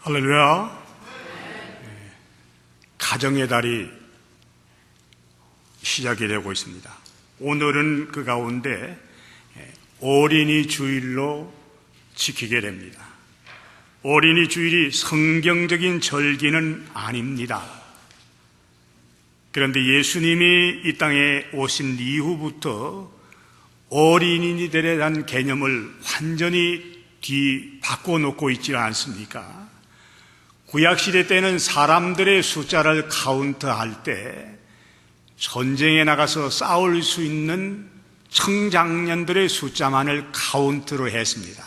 할렐루야. 가정의 달이 시작이 되고 있습니다. 오늘은 그 가운데 어린이 주일로 지키게 됩니다. 어린이 주일이 성경적인 절기는 아닙니다. 그런데 예수님이 이 땅에 오신 이후부터 어린이들에 대한 개념을 완전히 바꿔놓고 있지 않습니까? 구약시대 때는 사람들의 숫자를 카운트할 때 전쟁에 나가서 싸울 수 있는 청장년들의 숫자만을 카운트로 했습니다.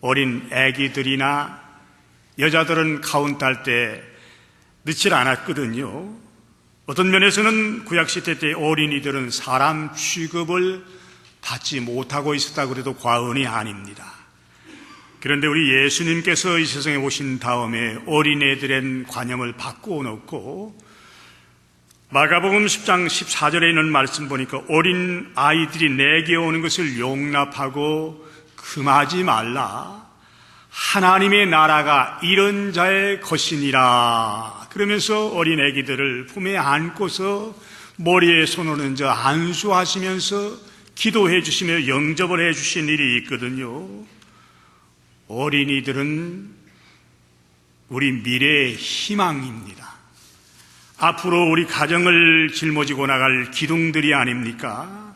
어린 아기들이나 여자들은 카운트할 때 늦지 않았거든요. 어떤 면에서는 구약시대 때 어린이들은 사람 취급을 받지 못하고 있었다고 해도 과언이 아닙니다. 그런데 우리 예수님께서 이 세상에 오신 다음에 어린애들의 관념을 바꾸어 놓고 마가복음 10장 14절에 있는 말씀 보니까 어린 아이들이 내게 오는 것을 용납하고 금하지 말라. 하나님의 나라가 이런 자의 것이니라. 그러면서 어린 애기들을 품에 안고서 머리에 손을 얹어 안수하시면서 기도해 주시며 영접을 해 주신 일이 있거든요. 어린이들은 우리 미래의 희망입니다. 앞으로 우리 가정을 짊어지고 나갈 기둥들이 아닙니까?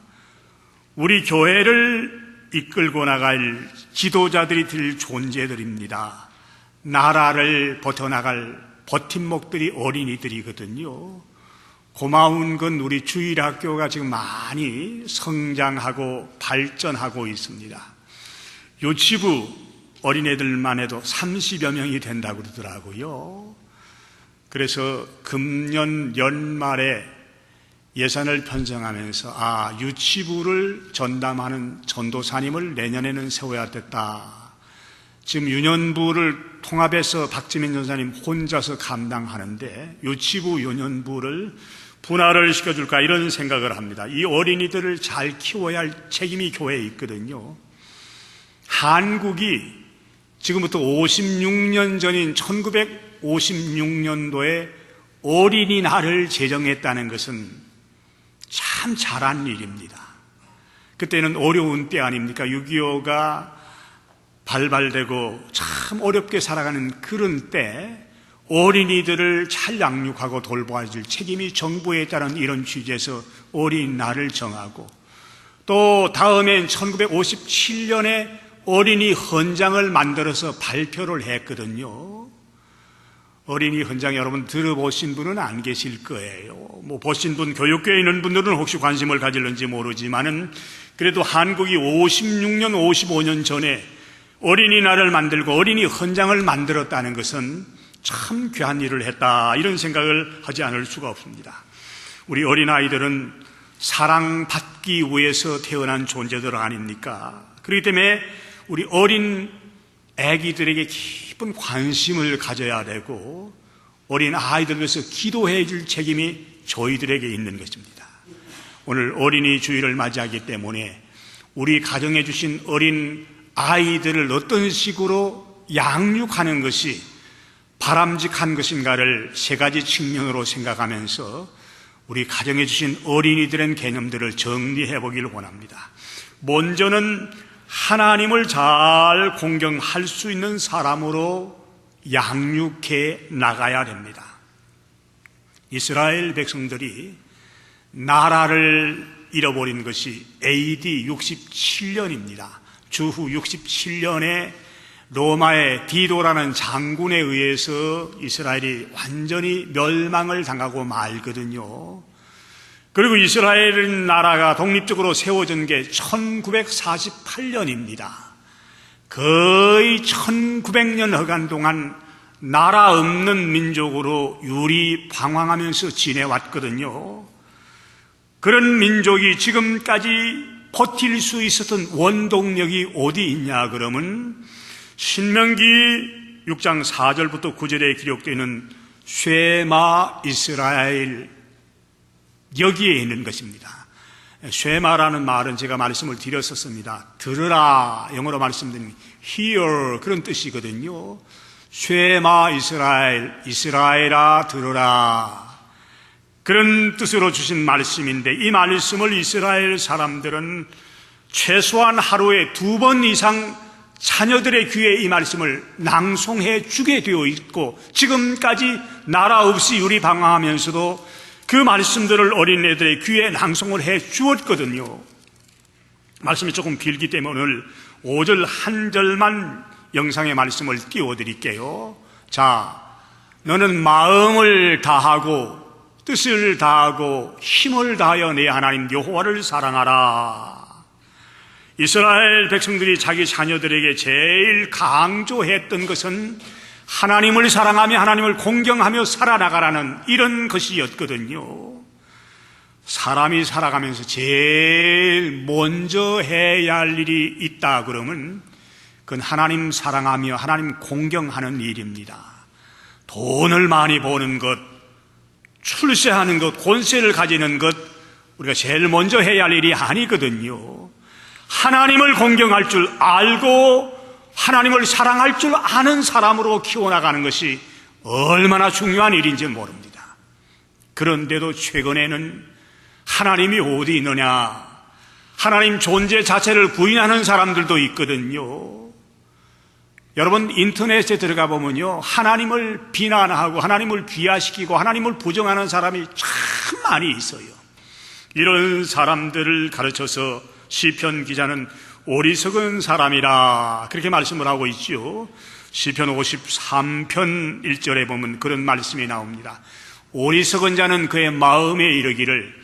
우리 교회를 이끌고 나갈 지도자들이 될 존재들입니다. 나라를 버텨나갈 버팀목들이 어린이들이거든요. 고마운 건 우리 주일학교가 지금 많이 성장하고 발전하고 있습니다. 유치부 어린애들만 해도 30여 명이 된다고 그러더라고요. 그래서 금년 연말에 예산을 편성하면서 유치부를 전담하는 전도사님을 내년에는 세워야겠다. 지금 유년부를 통합해서 박지민 전사님 혼자서 감당하는데 유치부 유년부를 분할을 시켜줄까 이런 생각을 합니다. 이 어린이들을 잘 키워야 할 책임이 교회에 있거든요. 한국이 지금부터 56년 전인 1956년도에 어린이날을 제정했다는 것은 참 잘한 일입니다. 그때는 어려운 때 아닙니까? 6.25가 발발되고 참 어렵게 살아가는 그런 때 어린이들을 잘 양육하고 돌봐줄 책임이 정부에 있다는 이런 취지에서 어린이날을 정하고 또 다음엔 1957년에 어린이 헌장을 만들어서 발표를 했거든요. 어린이 헌장 여러분 들어보신 분은 안 계실 거예요. 보신 분, 교육계에 있는 분들은 혹시 관심을 가질는지 모르지만은 그래도 한국이 56년, 55년 전에 어린이날을 만들고 어린이 헌장을 만들었다는 것은 참 귀한 일을 했다. 이런 생각을 하지 않을 수가 없습니다. 우리 어린아이들은 사랑받기 위해서 태어난 존재들 아닙니까? 그렇기 때문에 우리 어린 아기들에게 깊은 관심을 가져야 되고 어린 아이들 위해서 기도해 줄 책임이 저희들에게 있는 것입니다. 오늘 어린이 주일을 맞이하기 때문에 우리 가정에 주신 어린 아이들을 어떤 식으로 양육하는 것이 바람직한 것인가를 세 가지 측면으로 생각하면서 우리 가정에 주신 어린이들의 개념들을 정리해 보기를 원합니다. 먼저는 하나님을 잘 공경할 수 있는 사람으로 양육해 나가야 됩니다. 이스라엘 백성들이 나라를 잃어버린 것이 AD 67년입니다. 주후 67년에 로마의 디도라는 장군에 의해서 이스라엘이 완전히 멸망을 당하고 말거든요. 그리고 이스라엘 나라가 독립적으로 세워진 게 1948년입니다. 거의 1900년 허간 동안 나라 없는 민족으로 유리방황하면서 지내왔거든요. 그런 민족이 지금까지 버틸 수 있었던 원동력이 어디 있냐 그러면 신명기 6장 4절부터 9절에 기록되어 있는 쉐마 이스라엘 여기에 있는 것입니다. 쉐마라는 말은 제가 말씀을 드렸었습니다. 들으라, 영어로 말씀드리면 hear 그런 뜻이거든요. 쉐마 이스라엘, 이스라엘아 들으라. 그런 뜻으로 주신 말씀인데, 이 말씀을 이스라엘 사람들은 최소한 하루에 2번 이상 자녀들의 귀에 이 말씀을 낭송해 주게 되어 있고, 지금까지 나라 없이 유리방황하면서도 그 말씀들을 어린애들의 귀에 낭송을 해 주었거든요. 말씀이 조금 길기 때문에 오늘 5절 한 절만 영상의 말씀을 띄워드릴게요. 자, 너는 마음을 다하고 뜻을 다하고 힘을 다하여 내 하나님 여호와를 사랑하라. 이스라엘 백성들이 자기 자녀들에게 제일 강조했던 것은 하나님을 사랑하며 하나님을 공경하며 살아나가라는 이런 것이었거든요. 사람이 살아가면서 제일 먼저 해야 할 일이 있다 그러면 그건 하나님 사랑하며 하나님 공경하는 일입니다. 돈을 많이 버는 것, 출세하는 것, 권세를 가지는 것, 우리가 제일 먼저 해야 할 일이 아니거든요. 하나님을 공경할 줄 알고 하나님을 사랑할 줄 아는 사람으로 키워나가는 것이 얼마나 중요한 일인지 모릅니다. 그런데도 최근에는 하나님이 어디 있느냐, 하나님 존재 자체를 부인하는 사람들도 있거든요. 여러분, 인터넷에 들어가 보면요, 하나님을 비난하고 하나님을 비하시키고 하나님을 부정하는 사람이 참 많이 있어요. 이런 사람들을 가르쳐서 시편 기자는 어리석은 사람이라 그렇게 말씀을 하고 있죠. 시편 53편 1절에 보면 그런 말씀이 나옵니다. 어리석은 자는 그의 마음에 이르기를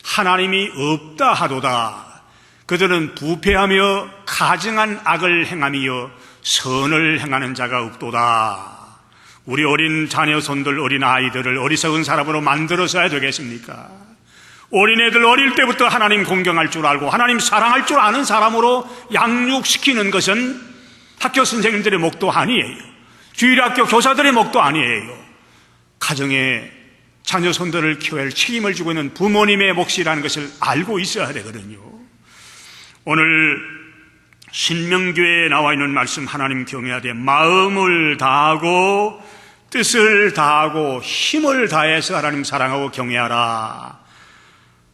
하나님이 없다 하도다. 그들은 부패하며 가증한 악을 행하며 선을 행하는 자가 없도다. 우리 어린 자녀손들, 어린 아이들을 어리석은 사람으로 만들어서야 되겠습니까? 어린애들 어릴 때부터 하나님 공경할 줄 알고 하나님 사랑할 줄 아는 사람으로 양육시키는 것은 학교 선생님들의 목도 아니에요. 주일학교 교사들의 목도 아니에요. 가정에 자녀손들을 키워야 할 책임을 지고 있는 부모님의 몫이라는 것을 알고 있어야 되거든요. 오늘 신명기에 나와 있는 말씀, 하나님 경외해야 돼. 마음을 다하고 뜻을 다하고 힘을 다해서 하나님 사랑하고 경외하라.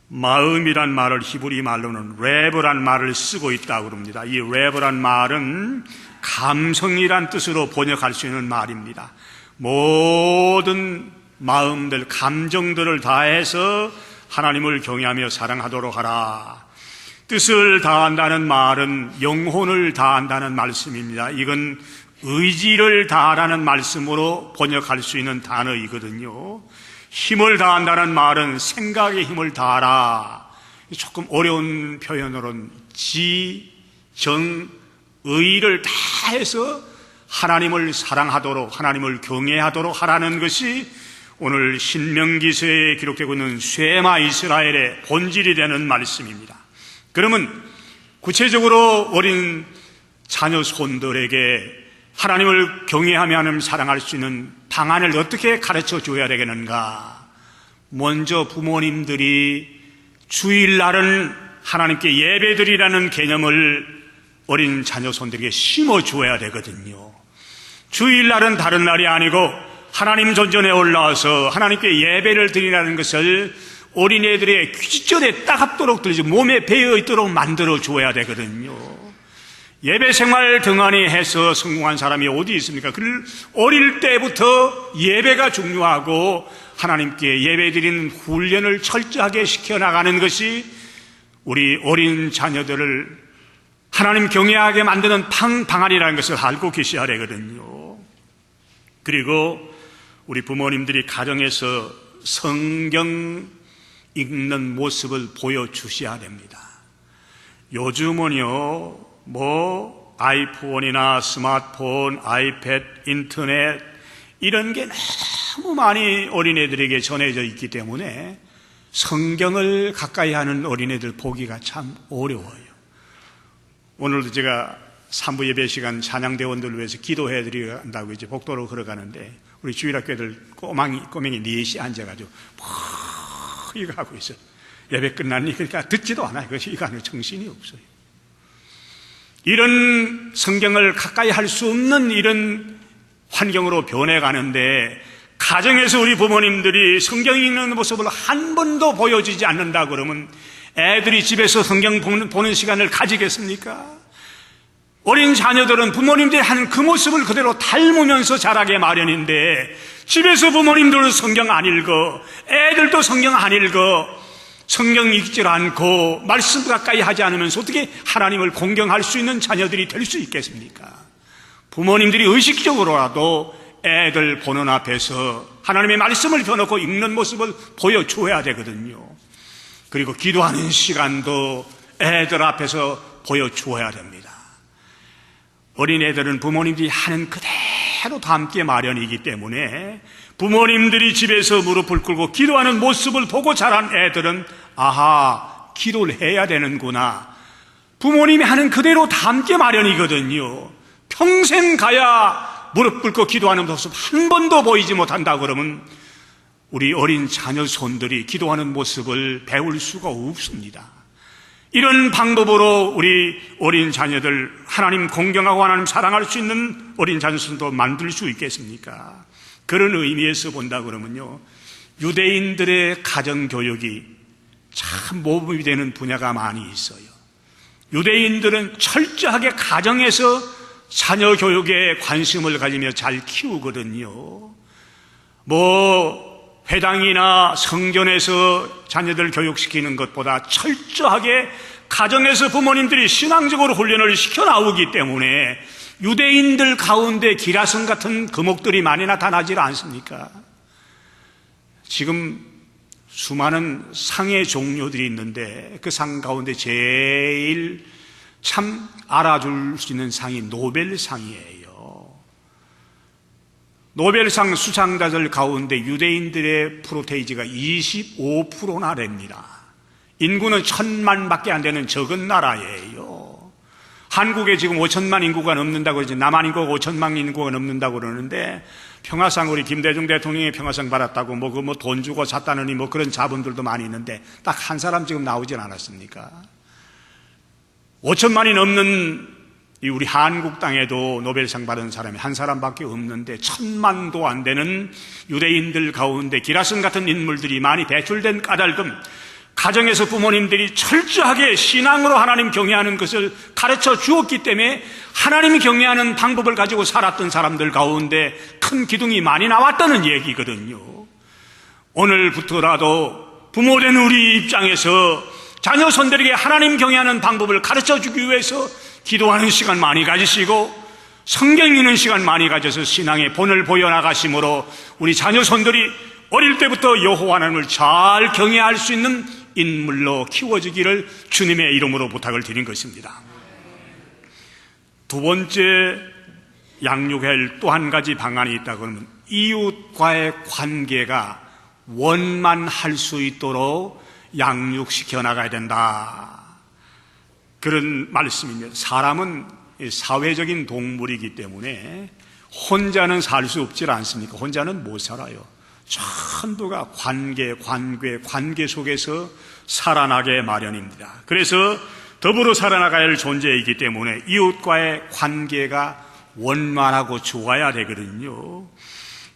마음이란 말을 히브리 말로는 레브란 말을 쓰고 있다고 그럽니다. 이 레브란 말은 감성이란 뜻으로 번역할 수 있는 말입니다. 모든 마음들, 감정들을 다해서 하나님을 경외하며 사랑하도록 하라. 뜻을 다한다는 말은 영혼을 다한다는 말씀입니다. 이건 의지를 다하라는 말씀으로 번역할 수 있는 단어이거든요. 힘을 다한다는 말은 생각의 힘을 다하라. 조금 어려운 표현으로는 지, 정, 의를 다해서 하나님을 사랑하도록, 하나님을 경외하도록 하라는 것이 오늘 신명기서에 기록되고 있는 쉐마 이스라엘의 본질이 되는 말씀입니다. 그러면 구체적으로 어린 자녀 손들에게 하나님을 경외하며 하나님을 사랑할 수 있는 방안을 어떻게 가르쳐 줘야 되겠는가? 먼저 부모님들이 주일날은 하나님께 예배드리라는 개념을 어린 자녀 손들에게 심어 주어야 되거든요. 주일날은 다른 날이 아니고 하나님 전전에 올라와서 하나님께 예배를 드리라는 것을 어린애들의 귀절에 따갑도록 들리지 몸에 배어 있도록 만들어 줘야 되거든요. 예배 생활 등한히 해서 성공한 사람이 어디 있습니까? 그 어릴 때부터 예배가 중요하고 하나님께 예배드리는 훈련을 철저하게 시켜나가는 것이 우리 어린 자녀들을 하나님 경외하게 만드는 방안이라는 것을 알고 계셔야 되거든요. 그리고 우리 부모님들이 가정에서 성경 읽는 모습을 보여주셔야 됩니다. 요즘은요, 아이폰이나 스마트폰, 아이패드, 인터넷 이런 게 너무 많이 어린애들에게 전해져 있기 때문에 성경을 가까이 하는 어린애들 보기가 참 어려워요. 오늘도 제가 3부 예배 시간 찬양대원들을 위해서 기도해 드리려 한다고 이제 복도로 걸어가는데 우리 주일학교들 꼬맹이 넷이 앉아가지고 이거 하고 있어요. 예배 끝났니? 그러니까 듣지도 않아요. 이거 하는 정신이 없어요. 이런 성경을 가까이 할 수 없는 이런 환경으로 변해가는데 가정에서 우리 부모님들이 성경 읽는 모습을 한 번도 보여주지 않는다 그러면 애들이 집에서 성경 보는 시간을 가지겠습니까? 어린 자녀들은 부모님들이 하는 그 모습을 그대로 닮으면서 자라게 마련인데 집에서 부모님들도 성경 안 읽어, 애들도 성경 안 읽어, 성경 읽질 않고 말씀 가까이 하지 않으면서 어떻게 하나님을 공경할 수 있는 자녀들이 될 수 있겠습니까? 부모님들이 의식적으로라도 애들 보는 앞에서 하나님의 말씀을 펴놓고 읽는 모습을 보여줘야 되거든요. 그리고 기도하는 시간도 애들 앞에서 보여줘야 됩니다. 어린애들은 부모님들이 하는 그대로 닮게 마련이기 때문에 부모님들이 집에서 무릎을 꿇고 기도하는 모습을 보고 자란 애들은 아하, 기도를 해야 되는구나, 부모님이 하는 그대로 닮게 마련이거든요. 평생 가야 무릎 꿇고 기도하는 모습 한 번도 보이지 못한다 그러면 우리 어린 자녀 손들이 기도하는 모습을 배울 수가 없습니다. 이런 방법으로 우리 어린 자녀들 하나님 공경하고 하나님 사랑할 수 있는 어린 자녀 손도 만들 수 있겠습니까? 그런 의미에서 본다 그러면요, 유대인들의 가정교육이 참 모범이 되는 분야가 많이 있어요. 유대인들은 철저하게 가정에서 자녀 교육에 관심을 가지며 잘 키우거든요. 회당이나 성전에서 자녀들 교육시키는 것보다 철저하게 가정에서 부모님들이 신앙적으로 훈련을 시켜 나오기 때문에 유대인들 가운데 기라성 같은 금옥들이 많이 나타나지 않습니까? 지금 수많은 상의 종류들이 있는데 그 상 가운데 제일 참 알아줄 수 있는 상이 노벨상이에요. 노벨상 수상자들 가운데 유대인들의 프로테이지가 25%나 됩니다. 인구는 1000만밖에 안 되는 적은 나라예요. 한국에 지금 5천만 인구가 넘는다고 그러지, 남한 인구가 5천만 인구가 넘는다고 그러는데 평화상, 우리 김대중 대통령이 평화상 받았다고 돈 주고 샀다느니 그런 자본들도 많이 있는데 딱 한 사람 지금 나오질 않았습니까? 5천만이 넘는 우리 한국 땅에도 노벨상 받은 사람이 한 사람밖에 없는데 1000만도 안 되는 유대인들 가운데 기라성 같은 인물들이 많이 배출된 까닭은 가정에서 부모님들이 철저하게 신앙으로 하나님 경외하는 것을 가르쳐 주었기 때문에 하나님 경외하는 방법을 가지고 살았던 사람들 가운데 큰 기둥이 많이 나왔다는 얘기거든요. 오늘부터라도 부모된 우리 입장에서 자녀 손들에게 하나님 경외하는 방법을 가르쳐 주기 위해서 기도하는 시간 많이 가지시고 성경 읽는 시간 많이 가져서 신앙의 본을 보여나가심으로 우리 자녀 손들이 어릴 때부터 여호와 하나님을 잘 경외할 수 있는 인물로 키워지기를 주님의 이름으로 부탁을 드린 것입니다. 두 번째 양육할 또 한 가지 방안이 있다고 하면 이웃과의 관계가 원만할 수 있도록 양육시켜 나가야 된다, 그런 말씀입니다. 사람은 사회적인 동물이기 때문에 혼자는 살 수 없지 않습니까? 혼자는 못 살아요. 전부가 관계 속에서 살아나게 마련입니다. 그래서 더불어 살아나가야 할 존재이기 때문에 이웃과의 관계가 원만하고 좋아야 되거든요.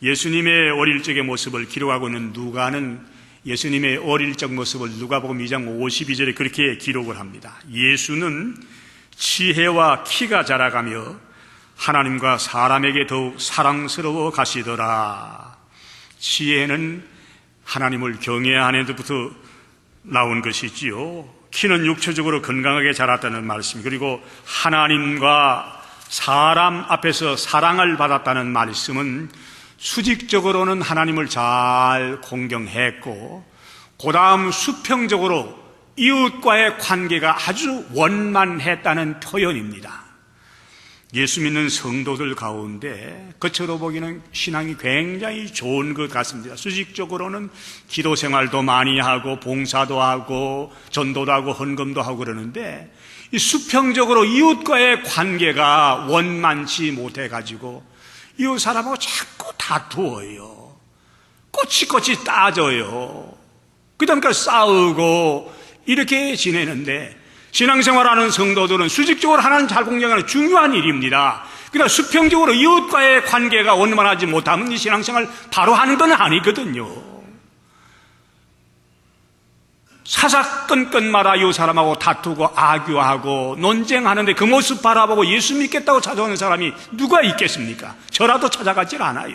예수님의 어릴 적의 모습을 기록하고 있는 누가는 예수님의 어릴 적 모습을 누가복음 2장 52절에 그렇게 기록을 합니다. 예수는 지혜와 키가 자라가며 하나님과 사람에게 더욱 사랑스러워 가시더라. 지혜는 하나님을 경외하는 데부터 나온 것이지요. 키는 육체적으로 건강하게 자랐다는 말씀, 그리고 하나님과 사람 앞에서 사랑을 받았다는 말씀은 수직적으로는 하나님을 잘 공경했고 그 다음 수평적으로 이웃과의 관계가 아주 원만했다는 표현입니다. 예수 믿는 성도들 가운데 겉으로 보기는 신앙이 굉장히 좋은 것 같습니다. 수직적으로는 기도 생활도 많이 하고 봉사도 하고 전도도 하고 헌금도 하고 그러는데 이 수평적으로 이웃과의 관계가 원만치 못해가지고 이웃 사람하고 자꾸 다투어요. 꼬치꼬치 따져요. 그다음에 싸우고 이렇게 지내는데 신앙생활하는 성도들은 수직적으로 하나님 잘 공경하는 중요한 일입니다. 그러나 수평적으로 이웃과의 관계가 원만하지 못하면 이 신앙생활 바로 하는 건 아니거든요. 사사건건마다 이웃 사람하고 다투고 악유하고 논쟁하는데 그 모습 바라보고 예수 믿겠다고 찾아오는 사람이 누가 있겠습니까? 저라도 찾아가질 않아요.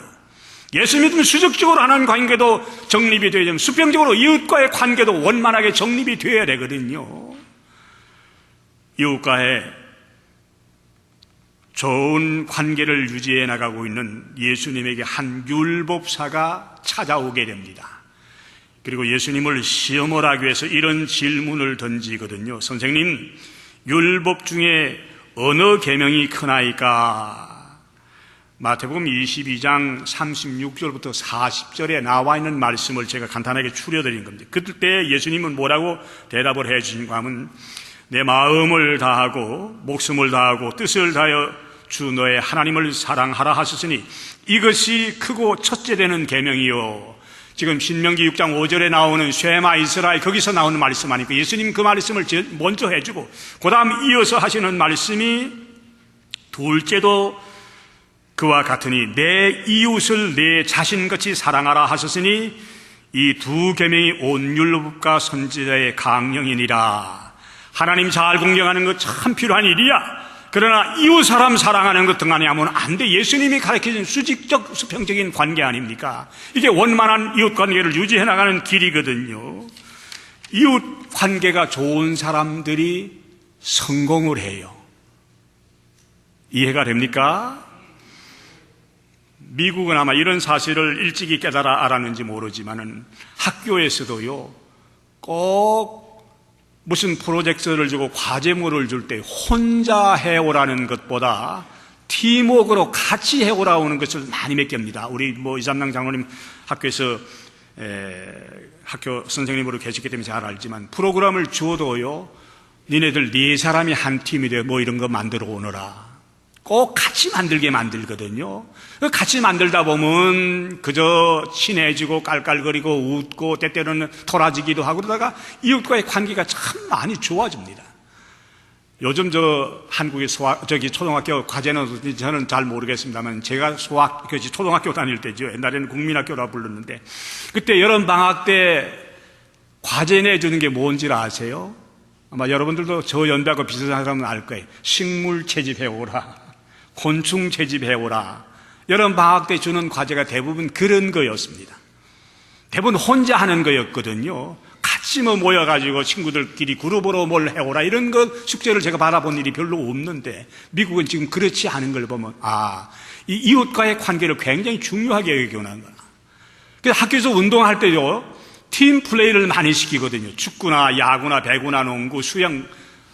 예수 믿으면 수직적으로 하는 관계도 정립이 되어야 되면 수평적으로 이웃과의 관계도 원만하게 정립이 되어야 되거든요. 이웃과의 좋은 관계를 유지해 나가고 있는 예수님에게 한 율법사가 찾아오게 됩니다. 그리고 예수님을 시험을 하기 위해서 이런 질문을 던지거든요. 선생님, 율법 중에 어느 계명이 크나이까? 마태복음 22장 36절부터 40절에 나와 있는 말씀을 제가 간단하게 추려드린 겁니다. 그때 예수님은 뭐라고 대답을 해 주신가 하면, 내 마음을 다하고 목숨을 다하고 뜻을 다하여 주 너의 하나님을 사랑하라 하셨으니 이것이 크고 첫째 되는 계명이요. 지금 신명기 6장 5절에 나오는 쉐마 이스라엘, 거기서 나오는 말씀 아니까 예수님 그 말씀을 먼저 해주고 그 다음 이어서 하시는 말씀이 둘째도 그와 같으니 내 이웃을 내 자신같이 사랑하라 하셨으니 이 두 계명이 온 율법과 선지자의 강령이니라. 하나님 잘 공경하는 것 참 필요한 일이야. 그러나 이웃 사람 사랑하는 것 등한히 하면 안 돼. 예수님이 가르쳐준 수직적 수평적인 관계 아닙니까? 이게 원만한 이웃 관계를 유지해 나가는 길이거든요. 이웃 관계가 좋은 사람들이 성공을 해요. 이해가 됩니까? 미국은 아마 이런 사실을 일찍이 깨달아 알았는지 모르지만은 학교에서도요, 꼭 무슨 프로젝트를 주고 과제물을 줄 때 혼자 해오라는 것보다 팀워크로 같이 해오라는 것을 많이 맡깁니다. 우리 이삼랑 장로님 학교에서 학교 선생님으로 계시기 때문에 잘 알지만 프로그램을 주어도요, 니네들 네 사람이 한 팀이 돼 이런 거 만들어 오너라. 꼭 같이 만들게 만들거든요. 같이 만들다 보면 그저 친해지고 깔깔거리고 웃고 때때로는 토라지기도 하고 그러다가 이웃과의 관계가 참 많이 좋아집니다. 요즘 한국의 초등학교 과제는 저는 잘 모르겠습니다만 제가 초등학교 다닐 때죠. 옛날에는 국민학교라 불렀는데 그때 여름방학 때 과제 내주는 게 뭔지 아세요? 아마 여러분들도 저 연배하고 비슷한 사람은 알 거예요. 식물 채집해오라. 곤충 채집해오라. 여름 방학 때 주는 과제가 대부분 그런 거였습니다. 대부분 혼자 하는 거였거든요. 같이 모여가지고 친구들끼리 그룹으로 뭘 해오라 이런 거 숙제를 제가 받아본 일이 별로 없는데 미국은 지금 그렇지 않은 걸 보면 이 이웃과의 관계를 굉장히 중요하게 여기는 거야. 그래서 학교에서 운동할 때요, 팀 플레이를 많이 시키거든요. 축구나 야구나 배구나 농구, 수영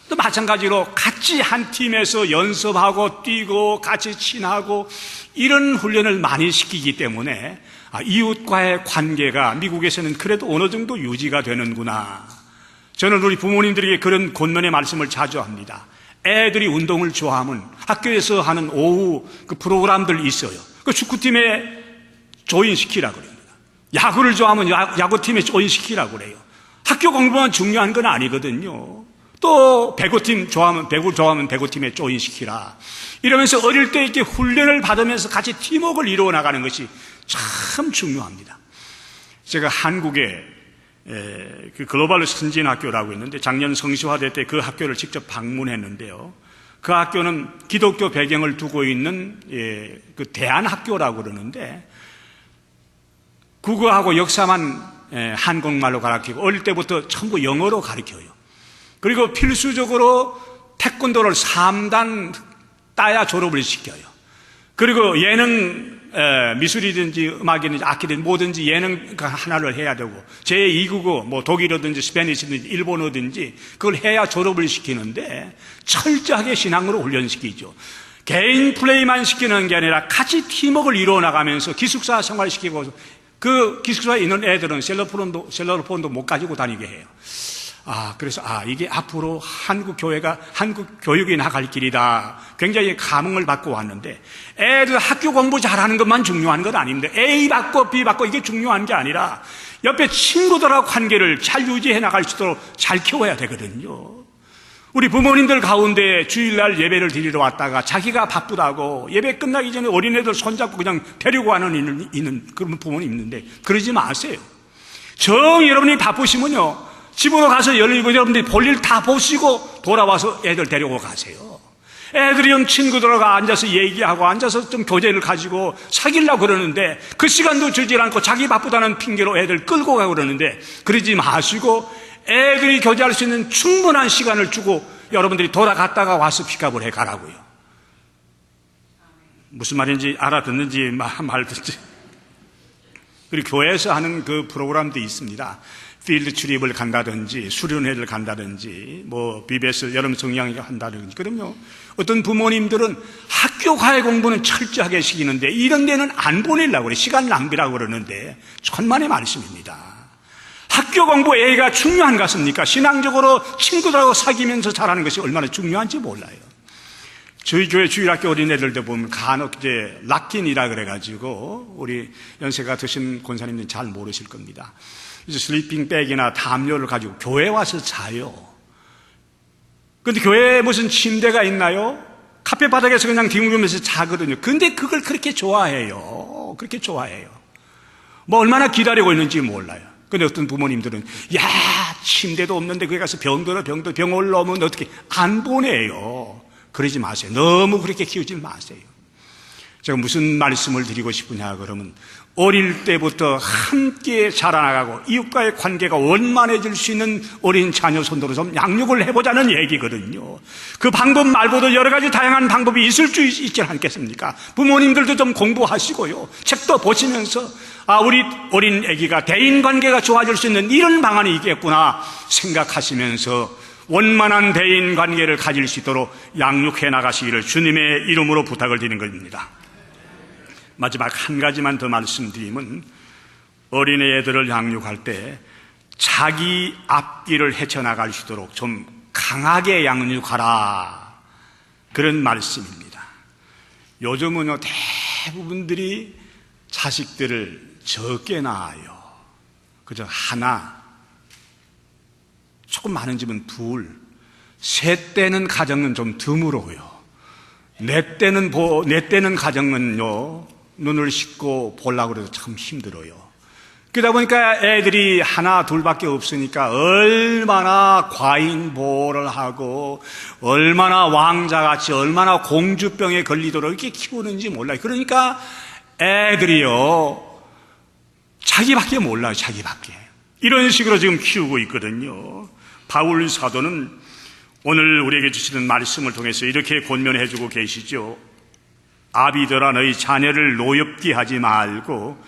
또 마찬가지로 같이 한 팀에서 연습하고 뛰고 같이 친하고 이런 훈련을 많이 시키기 때문에 이웃과의 관계가 미국에서는 그래도 어느 정도 유지가 되는구나. 저는 우리 부모님들에게 그런 권면의 말씀을 자주 합니다. 애들이 운동을 좋아하면 학교에서 하는 오후 그 프로그램들 있어요. 그 축구팀에 조인시키라고 그래요. 야구를 좋아하면 야구팀에 조인시키라고 그래요. 학교 공부만 중요한 건 아니거든요. 또 배구팀 좋아하면 배구팀에 조인시키라. 이러면서 어릴 때 이렇게 훈련을 받으면서 같이 팀워크를 이루어 나가는 것이 참 중요합니다. 제가 한국에 그 글로벌 선진학교라고 있는데 작년 성시화대 때 그 학교를 직접 방문했는데요. 그 학교는 기독교 배경을 두고 있는 그 대안학교라고 그러는데 국어하고 역사만 한국말로 가르치고 어릴 때부터 전부 영어로 가르쳐요. 그리고 필수적으로 태권도를 3단 따야 졸업을 시켜요. 그리고 예능, 미술이든지 음악이든지 악기든지 뭐든지 예능 하나를 해야 되고 제2국어, 독일어든지 스페니시든지 일본어든지 그걸 해야 졸업을 시키는데 철저하게 신앙으로 훈련시키죠. 개인 플레이만 시키는 게 아니라 같이 팀워크를 이루어 나가면서 기숙사 생활시키고 그 기숙사에 있는 애들은 셀러폰도 못 가지고 다니게 해요. 그래서 이게 앞으로 한국 교육이 나갈 길이다. 굉장히 감흥을 받고 왔는데 애들 학교 공부 잘하는 것만 중요한 건 아닙니다. A 받고 B 받고 이게 중요한 게 아니라 옆에 친구들하고 관계를 잘 유지해 나갈 수 있도록 잘 키워야 되거든요. 우리 부모님들 가운데 주일날 예배를 드리러 왔다가 자기가 바쁘다고 예배 끝나기 전에 어린애들 손잡고 그냥 데리고 가는 있는 그런 부모님 있는데 그러지 마세요. 정 여러분이 바쁘시면요, 집으로 가서 여러분들이 볼 일 다 보시고 돌아와서 애들 데리고 가세요. 애들이 좀 친구들과 앉아서 얘기하고 앉아서 좀 교제를 가지고 사귀려고 그러는데 그 시간도 주질 않고 자기 바쁘다는 핑계로 애들 끌고 가고 그러는데 그러지 마시고 애들이 교제할 수 있는 충분한 시간을 주고 여러분들이 돌아갔다가 와서 픽업을 해 가라고요. 무슨 말인지 알아듣는지 말든지. 그리고 교회에서 하는 그 프로그램도 있습니다. 필드 출입을 간다든지 수련회를 간다든지 BBS 여름 성경학교 한다든지. 그럼요, 어떤 부모님들은 학교 과외 공부는 철저하게 시키는데 이런 데는 안 보내려고 그래. 시간 낭비라고 그러는데 천만의 말씀입니다. 학교 공부 애가 중요한 것 같습니까? 신앙적으로 친구들하고 사귀면서 자라는 것이 얼마나 중요한지 몰라요. 저희 교회 주일학교 어린애들도 보면 간혹 이제 락킨이라 그래가지고 우리 연세가 드신 권사님들은 잘 모르실 겁니다. 이제 슬리핑백이나 담요를 가지고 교회 와서 자요. 근데 교회에 무슨 침대가 있나요? 카페 바닥에서 그냥 뒹굴면서 자거든요. 근데 그걸 그렇게 좋아해요. 그렇게 좋아해요. 얼마나 기다리고 있는지 몰라요. 근데 어떤 부모님들은 침대도 없는데 거기 가서 병 올라오면 어떻게 안 보내요. 그러지 마세요. 너무 그렇게 키우지 마세요. 제가 무슨 말씀을 드리고 싶으냐 그러면 어릴 때부터 함께 자라나가고 이웃과의 관계가 원만해질 수 있는 어린 자녀 손으로 좀 양육을 해보자는 얘기거든요. 그 방법 말고도 여러 가지 다양한 방법이 있을 수 있지 않겠습니까? 부모님들도 좀 공부하시고요, 책도 보시면서 우리 어린 아기가 대인관계가 좋아질 수 있는 이런 방안이 있겠구나 생각하시면서 원만한 대인관계를 가질 수 있도록 양육해 나가시기를 주님의 이름으로 부탁을 드리는 겁니다. 마지막 한 가지만 더 말씀드리면, 어린애들을 양육할 때 자기 앞길을 헤쳐나갈 수 있도록 좀 강하게 양육하라, 그런 말씀입니다. 요즘은 대부분들이 자식들을 적게 낳아요. 그저 하나, 조금 많은 집은 둘, 셋 되는 가정은 좀 드물어요. 넷 되는 가정은요, 눈을 씻고 보려고 해도 참 힘들어요. 그러다 보니까 애들이 하나 둘밖에 없으니까 얼마나 과잉보호를 하고 얼마나 왕자같이 얼마나 공주병에 걸리도록 이렇게 키우는지 몰라요. 그러니까 애들이요, 자기밖에 몰라요. 자기밖에. 이런 식으로 지금 키우고 있거든요. 바울 사도는 오늘 우리에게 주시는 말씀을 통해서 이렇게 권면해 주고 계시죠. 아비들아, 너희 자녀를 노엽게 하지 말고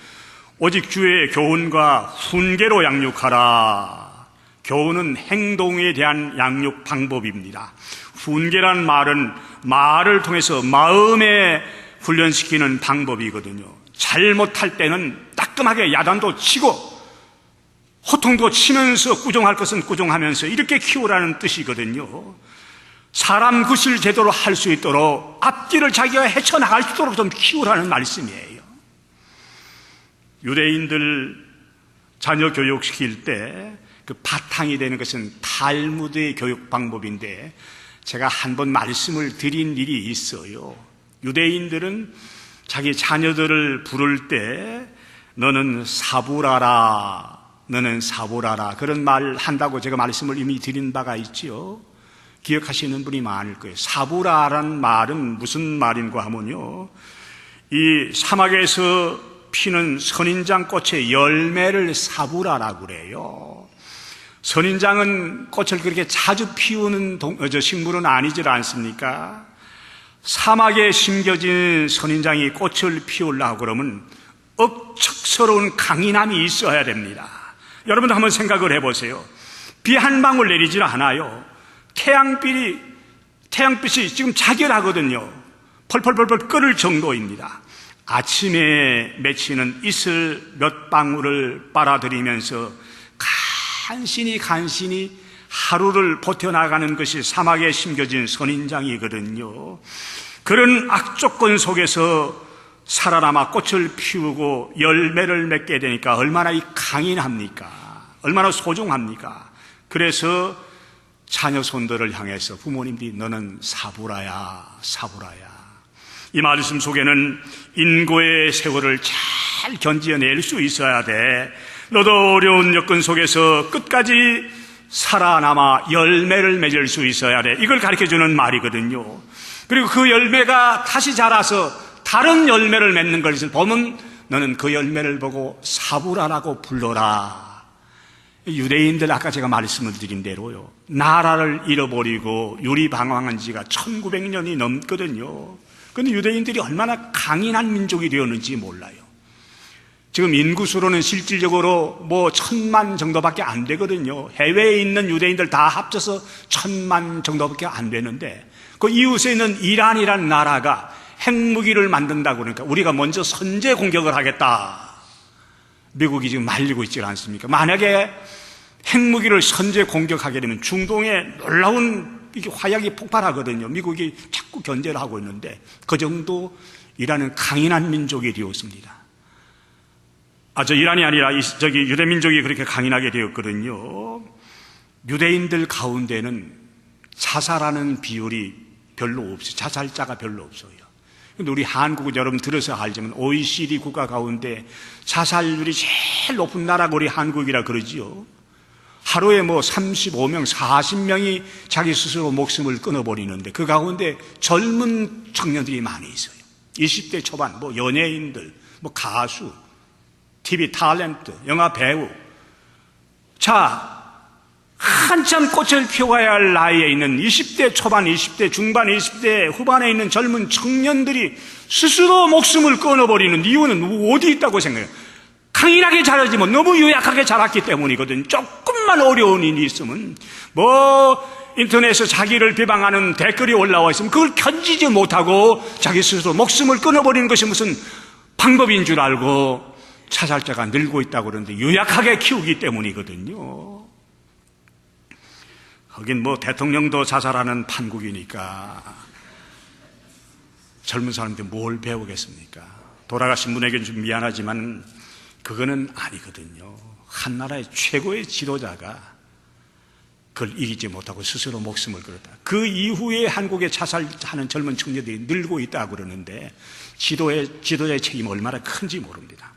오직 주의 교훈과 훈계로 양육하라. 교훈은 행동에 대한 양육 방법입니다. 훈계란 말은 말을 통해서 마음에 훈련시키는 방법이거든요. 잘못할 때는 따끔하게 야단도 치고 호통도 치면서 꾸중할 것은 꾸중하면서 이렇게 키우라는 뜻이거든요. 사람 굿을 제대로 할 수 있도록 앞길을 자기가 헤쳐나갈 수 있도록 좀 키우라는 말씀이에요. 유대인들 자녀 교육시킬 때 그 바탕이 되는 것은 탈무드의 교육 방법인데, 제가 한번 말씀을 드린 일이 있어요. 유대인들은 자기 자녀들을 부를 때 너는 사부라라, 너는 사부라라, 그런 말 한다고 제가 말씀을 이미 드린 바가 있지요. 기억하시는 분이 많을 거예요. 사부라라는 말은 무슨 말인가 하면요, 이 사막에서 피는 선인장 꽃의 열매를 사부라라고 그래요. 선인장은 꽃을 그렇게 자주 피우는 식물은 아니지 않습니까? 사막에 심겨진 선인장이 꽃을 피우려고 그러면 억척스러운 강인함이 있어야 됩니다. 여러분도 한번 생각을 해보세요. 비 한 방울 내리질 않아요. 태양빛이 지금 자결하거든요. 펄펄펄펄 끓을 정도입니다. 아침에 맺히는 이슬 몇 방울을 빨아들이면서 간신히 하루를 버텨나가는 것이 사막에 심겨진 선인장이거든요. 그런 악조건 속에서 살아남아 꽃을 피우고 열매를 맺게 되니까 얼마나 강인합니까? 얼마나 소중합니까? 그래서 자녀 손들을 향해서 부모님들이 너는 사부라야, 사부라야. 이 말씀 속에는 인고의 세월을 잘 견디어낼 수 있어야 돼. 너도 어려운 여건 속에서 끝까지 살아남아 열매를 맺을 수 있어야 돼. 이걸 가르쳐주는 말이거든요. 그리고 그 열매가 다시 자라서 다른 열매를 맺는 것을 보면 너는 그 열매를 보고 사부라라고 불러라. 유대인들 아까 제가 말씀을 드린 대로요, 나라를 잃어버리고 유리방황한 지가 1900년이 넘거든요. 그런데 유대인들이 얼마나 강인한 민족이 되었는지 몰라요. 지금 인구수로는 실질적으로 1000만 정도밖에 안 되거든요. 해외에 있는 유대인들 다 합쳐서 1000만 정도밖에 안 되는데, 그 이웃에 있는 이란이라는 나라가 핵무기를 만든다고 그러니까 우리가 먼저 선제 공격을 하겠다. 미국이 지금 말리고 있지 않습니까? 만약에 핵무기를 선제 공격하게 되면 중동에 놀라운 화약이 폭발하거든요. 미국이 자꾸 견제를 하고 있는데, 그 정도 이란은 강인한 민족이 되었습니다. 저 이란이 아니라 유대 민족이 그렇게 강인하게 되었거든요. 유대인들 가운데는 자살하는 비율이 별로 없어요. 자살자가 별로 없어요. 근데 우리 한국은 여러분 들어서 알지만 OECD 국가 가운데 자살률이 제일 높은 나라가 우리 한국이라 그러지요. 하루에 35명, 40명이 자기 스스로 목숨을 끊어버리는데 그 가운데 젊은 청년들이 많이 있어요. 20대 초반, 연예인들, 가수, TV 탤런트, 영화 배우. 자, 한참 꽃을 피워야 할 나이에 있는 20대 초반, 20대 중반, 20대 후반에 있는 젊은 청년들이 스스로 목숨을 끊어버리는 이유는 어디 있다고 생각해요? 강인하게 자라지만 너무 유약하게 자랐기 때문이거든. 조금만 어려운 일이 있으면 인터넷에서 자기를 비방하는 댓글이 올라와 있으면 그걸 견디지 못하고 자기 스스로 목숨을 끊어버리는 것이 무슨 방법인 줄 알고 자살자가 늘고 있다고 그러는데 유약하게 키우기 때문이거든요. 하긴 대통령도 자살하는 판국이니까 젊은 사람들이 뭘 배우겠습니까? 돌아가신 분에게는 좀 미안하지만 그거는 아니거든요. 한 나라의 최고의 지도자가 그걸 이기지 못하고 스스로 목숨을 걸었다. 그 이후에 한국에 자살하는 젊은 청년들이 늘고 있다고 그러는데 지도자의 책임이 얼마나 큰지 모릅니다.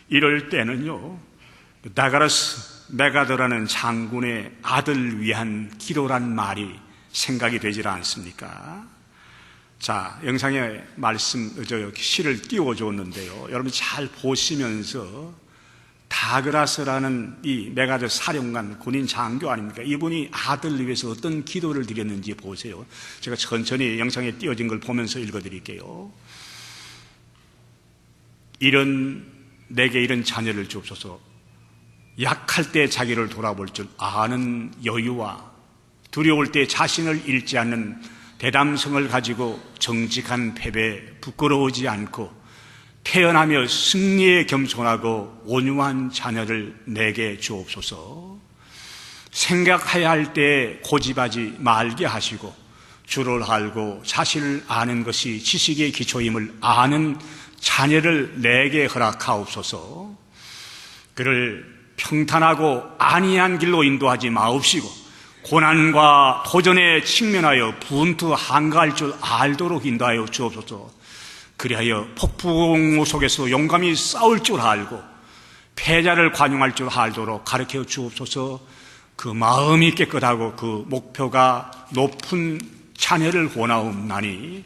이럴 때는요, 다가라스 메가더라는 장군의 아들 위한 기도란 말이 생각이 되질 않습니까? 자, 영상에 시를 띄워줬는데요. 여러분 잘 보시면서 다그라스라는 이 메가더 사령관 군인 장교 아닙니까? 이분이 아들을 위해서 어떤 기도를 드렸는지 보세요. 제가 천천히 영상에 띄워진 걸 보면서 읽어드릴게요. 내게 이런 자녀를 주옵소서. 약할 때 자기를 돌아볼 줄 아는 여유와 두려울 때 자신을 잃지 않는 대담성을 가지고 정직한 패배에 부끄러우지 않고 태어나며 승리에 겸손하고 온유한 자녀를 내게 주옵소서. 생각해야 할 때 고집하지 말게 하시고 주를 알고 자신을 아는 것이 지식의 기초임을 아는 자녀를 내게 허락하옵소서. 그를 평탄하고 안이한 길로 인도하지 마옵시고 고난과 도전에 직면하여 분투 한가할 줄 알도록 인도하여 주옵소서. 그리하여 폭풍우 속에서 용감히 싸울 줄 알고 패자를 관용할 줄 알도록 가르쳐 주옵소서. 그 마음이 깨끗하고 그 목표가 높은 자녀를 원하옵나니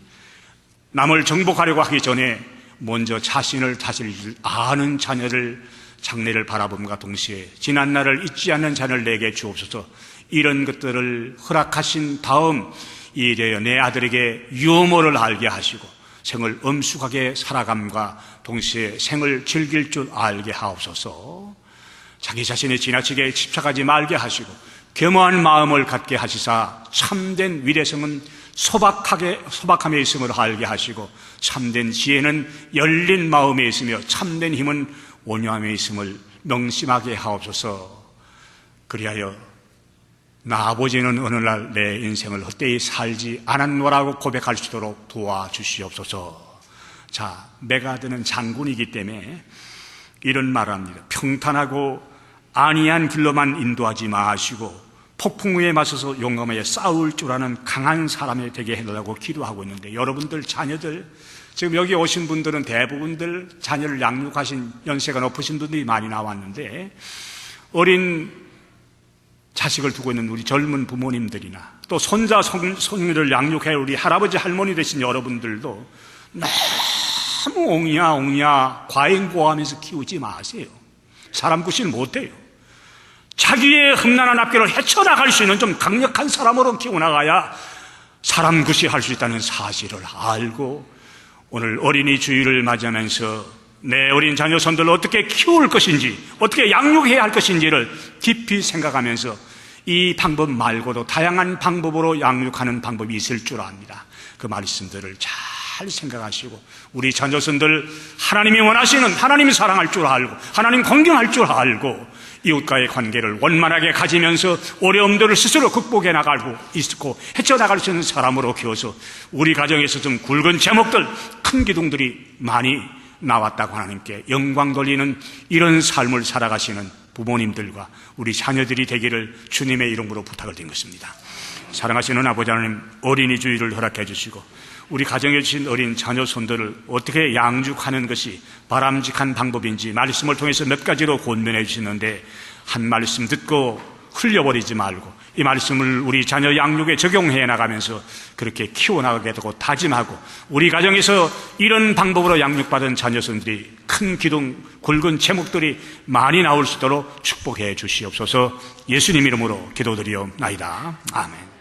남을 정복하려고 하기 전에 먼저 자신을 다스릴 줄 아는 자녀를 장래를 바라봄과 동시에 지난 날을 잊지 않는 자녀를 내게 주옵소서. 이런 것들을 허락하신 다음 이래여 내 아들에게 유머를 알게 하시고 생을 엄숙하게 살아감과 동시에 생을 즐길 줄 알게 하옵소서. 자기 자신이 지나치게 집착하지 말게 하시고 겸허한 마음을 갖게 하시사 참된 위대성은 소박함에 있음을 알게 하시고 참된 지혜는 열린 마음에 있으며 참된 힘은 온유함에 있음을 명심하게 하옵소서. 그리하여 나 아버지는 어느 날 내 인생을 헛되이 살지 않았노라고 고백할 수 있도록 도와주시옵소서. 자, 메가더는 장군이기 때문에 이런 말을 합니다. 평탄하고 안이한 길로만 인도하지 마시고 폭풍 위에 맞서서 용감하게 싸울 줄 아는 강한 사람이 되게 해달라고 기도하고 있는데, 여러분들 자녀들, 지금 여기 오신 분들은 대부분들 자녀를 양육하신 연세가 높으신 분들이 많이 나왔는데, 어린 자식을 두고 있는 우리 젊은 부모님들이나 또 손자 손녀를 양육해 우리 할아버지 할머니 되신 여러분들도 너무 옹냐 과잉고하면서 키우지 마세요. 사람 구실 못해요. 자기의 험난한 앞길을 헤쳐나갈 수 있는 좀 강력한 사람으로 키워나가야 사람 구실할 수 있다는 사실을 알고, 오늘 어린이 주일을 맞이하면서 내 어린 자녀 손들을 어떻게 키울 것인지, 어떻게 양육해야 할 것인지를 깊이 생각하면서 이 방법 말고도 다양한 방법으로 양육하는 방법이 있을 줄 압니다. 그 말씀들을 잘 생각하시고, 우리 자녀손들 하나님이 원하시는, 하나님이 사랑할 줄 알고 하나님 공경할 줄 알고 이웃과의 관계를 원만하게 가지면서 어려움들을 스스로 극복해 나가고 있고 헤쳐나갈 수 있는 사람으로 키워서 우리 가정에서 좀 굵은 제목들, 큰 기둥들이 많이 나왔다고 하나님께 영광 돌리는 이런 삶을 살아가시는 부모님들과 우리 자녀들이 되기를 주님의 이름으로 부탁을 드린 것입니다. 사랑하시는 아버지 하나님, 어린이 주일을 허락해 주시고 우리 가정에 주신 어린 자녀 손들을 어떻게 양육하는 것이 바람직한 방법인지 말씀을 통해서 몇 가지로 권면해 주시는데, 한 말씀 듣고 흘려버리지 말고 이 말씀을 우리 자녀 양육에 적용해 나가면서 그렇게 키워나가게 되고 다짐하고, 우리 가정에서 이런 방법으로 양육받은 자녀손들이 큰 기둥, 굵은 제목들이 많이 나올 수 있도록 축복해 주시옵소서. 예수님 이름으로 기도드리옵나이다. 아멘.